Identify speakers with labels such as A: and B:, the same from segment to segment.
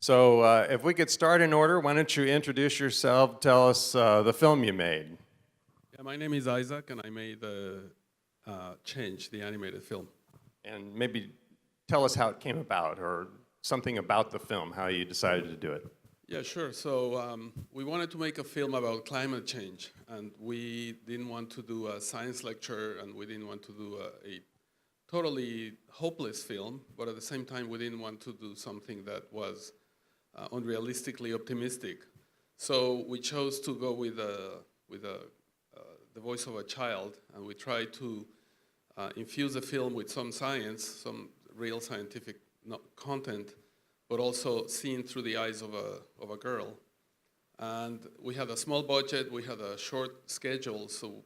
A: So if we could start in order, why don't you introduce yourself, tell us the film you made.
B: Yeah, my name is Isaac, and I made Change, the animated film.
A: And maybe tell us how it came about, or something about the film, how you decided to do it.
B: Yeah, sure. So we wanted to make a film about climate change, and we didn't want to do a science lecture, and we didn't want to do a totally hopeless film, but at the same time, we didn't want to do something that was unrealistically optimistic. So we chose to go with the voice of a child, and we tried to infuse the film with some science, some real scientific content, but also seen through the eyes of a girl. And we had a small budget, we had a short schedule, so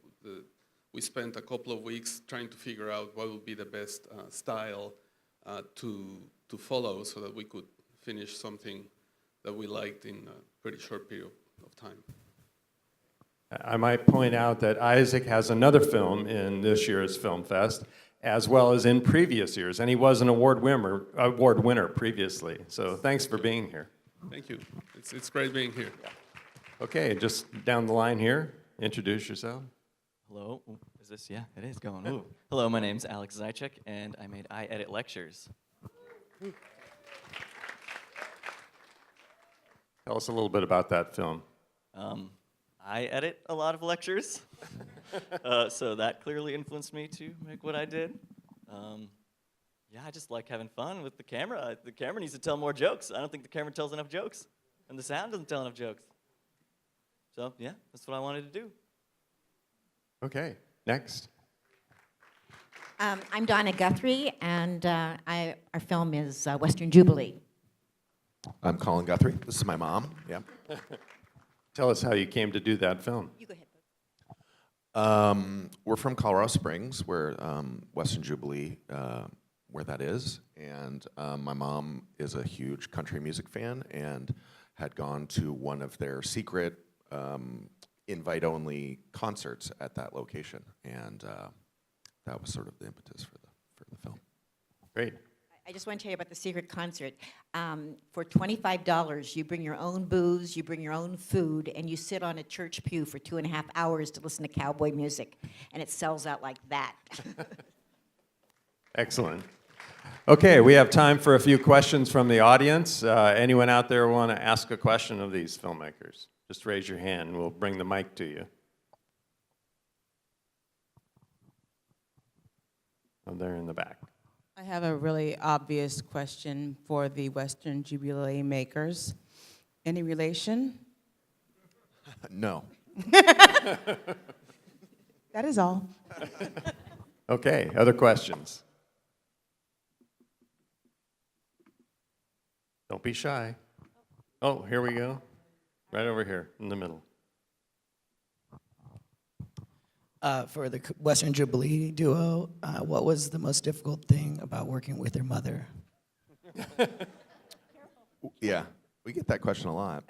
B: we spent a couple of weeks trying to figure out what would be the best style to follow so that we could finish something that we liked in a pretty short period of time.
A: I might point out that Isaac has another film in this year's Film Fest, as well as in previous years, and he was an award winner previously. So thanks for being here.
B: Thank you. It's great being here.
A: Okay, just down the line here, introduce yourself.
C: Hello, is this, yeah, it is going. Ooh. Hello, my name's Alex Zajick, and I made I Edit Lectures.
A: Tell us a little bit about that film.
C: I edit a lot of lectures, so that clearly influenced me to make what I did. Yeah, I just like having fun with the camera. The camera needs to tell more jokes. I don't think the camera tells enough jokes, and the sound doesn't tell enough jokes. So, yeah, that's what I wanted to do.
A: Okay, next.
D: I'm Donna Guthrie, and our film is Western Jubilee.
E: I'm Colin Guthrie. This is my mom. Yeah.
A: Tell us how you came to do that film.
D: You go ahead.
E: We're from Colorado Springs, where Western Jubilee, where that is, and my mom is a huge country music fan and had gone to one of their secret invite-only concerts at that location, and that was sort of the impetus for the film.
A: Great.
D: I just want to tell you about the secret concert. For $25, you bring your own booze, you bring your own food, and you sit on a church pew for 2.5 hours to listen to cowboy music, and it sells out like that.
A: Excellent. Okay, we have time for a few questions from the audience. Anyone out there want to ask a question of these filmmakers? Just raise your hand, and we'll bring the mic to you. Oh, they're in the back.
F: I have a really obvious question for the Western Jubilee makers. Any relation?
E: No.
F: That is all.
A: Okay, other questions? Don't be shy. Oh, here we go. Right over here in the middle.
G: For the Western Jubilee duo, what was the most difficult thing about working with your mother?
E: Yeah, we get that question a lot.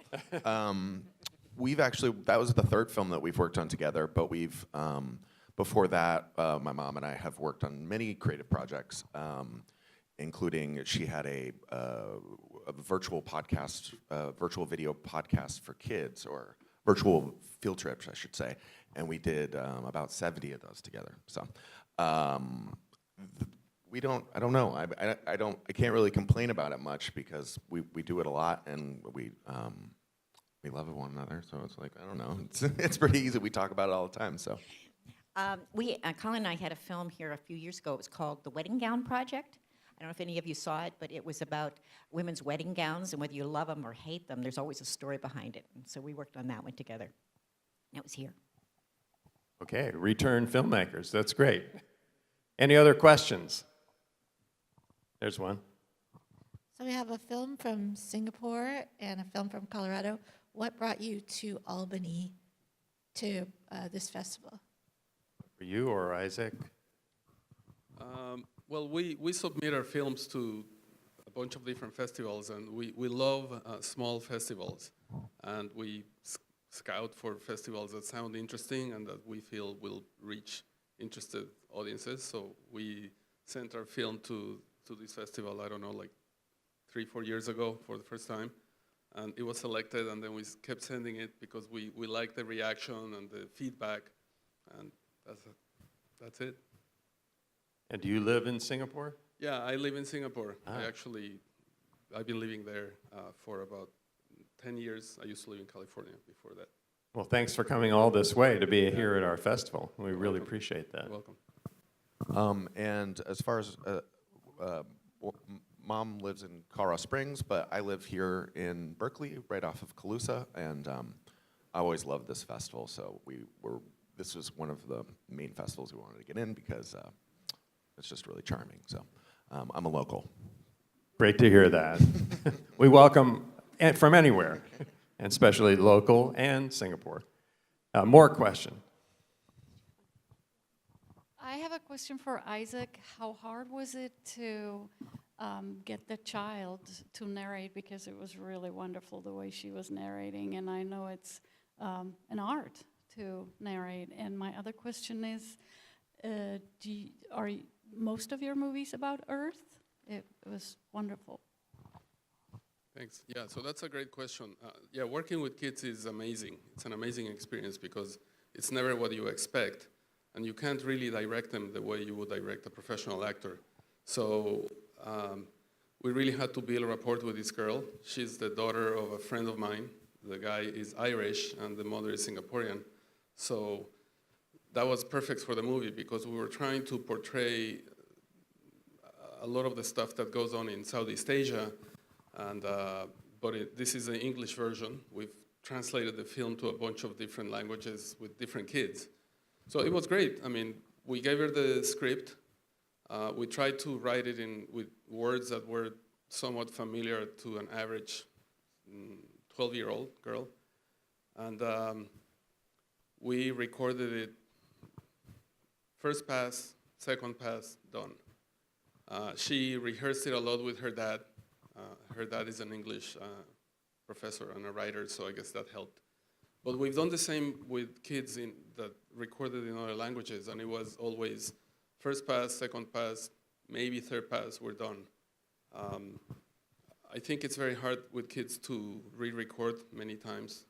E: We've actually, that was the third film that we've worked on together, but we've, before that, my mom and I have worked on many creative projects, including she had a virtual podcast, virtual video podcast for kids, or virtual field trips, I should say, and we did about 70 of those together. So I don't know. I can't really complain about it much because we do it a lot and we love one another. So it's like, I don't know. It's pretty easy. We talk about it all the time. So
D: Colin and I had a film here a few years ago. It was called The Wedding Gown Project. I don't know if any of you saw it, but it was about women's wedding gowns, and whether you love them or hate them, there's always a story behind it. And so we worked on that one together. And it was here.
A: Okay, return filmmakers. That's great. Any other questions? There's one.
H: So we have a film from Singapore and a film from Colorado. What brought you to Albany to this festival?
A: For you or Isaac?
B: Well, we submit our films to a bunch of different festivals, and we love small festivals, and we scout for festivals that sound interesting and that we feel will reach interested audiences. So we sent our film to this festival, I don't know, like 3-4 years ago for the first time. And it was selected, and then we kept sending it because we liked the reaction and the feedback, and that's it.
A: And do you live in Singapore?
B: Yeah, I live in Singapore.
A: Ah.
B: I've been living there for about 10 years. I used to live in California before that.
A: Well, thanks for coming all this way to be here at our festival. We really appreciate that.
B: You're welcome.
E: And as far as Mom lives in Colorado Springs, but I live here in Berkeley, right off of Calusa, and I always loved this festival. So this was one of the main festivals we wanted to get in because it's just really charming. So I'm a local.
A: Great to hear that. We welcome from anywhere, and especially local and Singapore. More question.
I: I have a question for Isaac. How hard was it to get the child to narrate? Because it was really wonderful the way she was narrating, and I know it's an art to narrate. And my other question is, are most of your movies about Earth? It was wonderful.
B: Thanks. Yeah, so that's a great question. Yeah, working with kids is amazing. It's an amazing experience because it's never what you expect, and you can't really direct them the way you would direct a professional actor. So we really had to build a rapport with this girl. She's the daughter of a friend of mine. The guy is Irish, and the mother is Singaporean. So that was perfect for the movie because we were trying to portray a lot of the stuff that goes on in Southeast Asia, and this is an English version. We've translated the film to a bunch of different languages with different kids. So it was great. I mean, we gave her the script. We tried to write it with words that were somewhat familiar to an average 12-year-old girl. And we recorded it first pass, second pass, done. She rehearsed it a lot with her dad. Her dad is an English professor and a writer, so I guess that helped. But we've done the same with kids that recorded in other languages, and it was always first pass, second pass, maybe third pass, we're done. I think it's very hard with kids to re-record many times.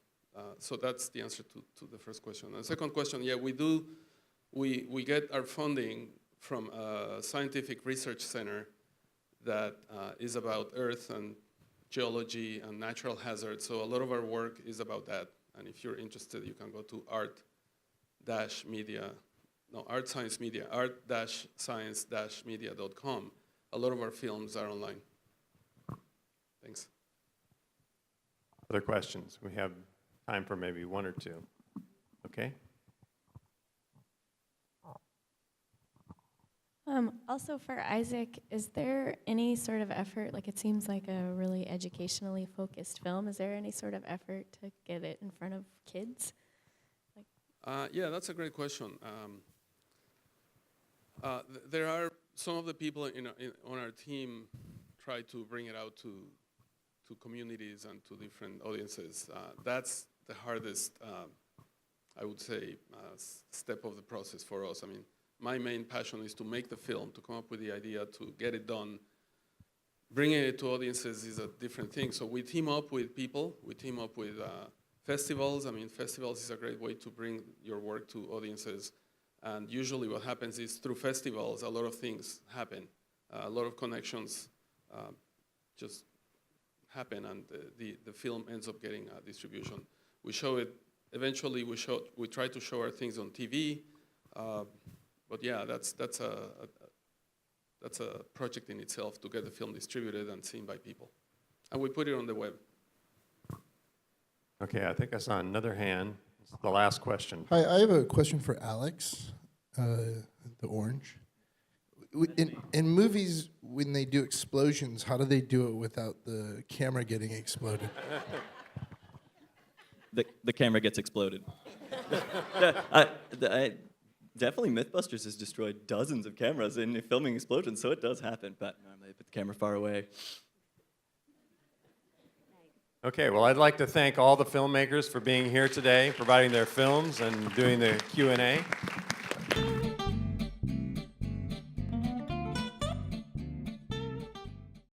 B: So that's the answer to the first question. And the second question, yeah, we get our funding from a scientific research center that is about Earth and geology and natural hazards. So a lot of our work is about that. And if you're interested, you can go to art-science-media.com. A lot of our films are online. Thanks.
A: Other questions? We have time for maybe one or two. Okay?
J: Also for Isaac, is there any sort of effort, like it seems like a really educationally focused film, is there any sort of effort to get it in front of kids?
B: Yeah, that's a great question. There are some of the people on our team try to bring it out to communities and to different audiences. That's the hardest, I would say, step of the process for us. I mean, my main passion is to make the film, to come up with the idea, to get it done. Bringing it to audiences is a different thing. So we team up with people. We team up with festivals. I mean, festivals is a great way to bring your work to audiences. And usually what happens is through festivals, a lot of things happen. A lot of connections just happen, and the film ends up getting distribution. We show it, eventually we try to show our things on TV. But yeah, that's a project in itself to get the film distributed and seen by people. And we put it on the web.
A: Okay, I think I saw another hand. It's the last question.
K: Hi, I have a question for Alex, the orange. In movies, when they do explosions, how do they do it without the camera getting exploded?
C: The camera gets exploded. Definitely Mythbusters has destroyed dozens of cameras in filming explosions, so it does happen, but normally they put the camera far away.
A: Okay, well, I'd like to thank all the filmmakers for being here today, providing their films and doing the Q&A.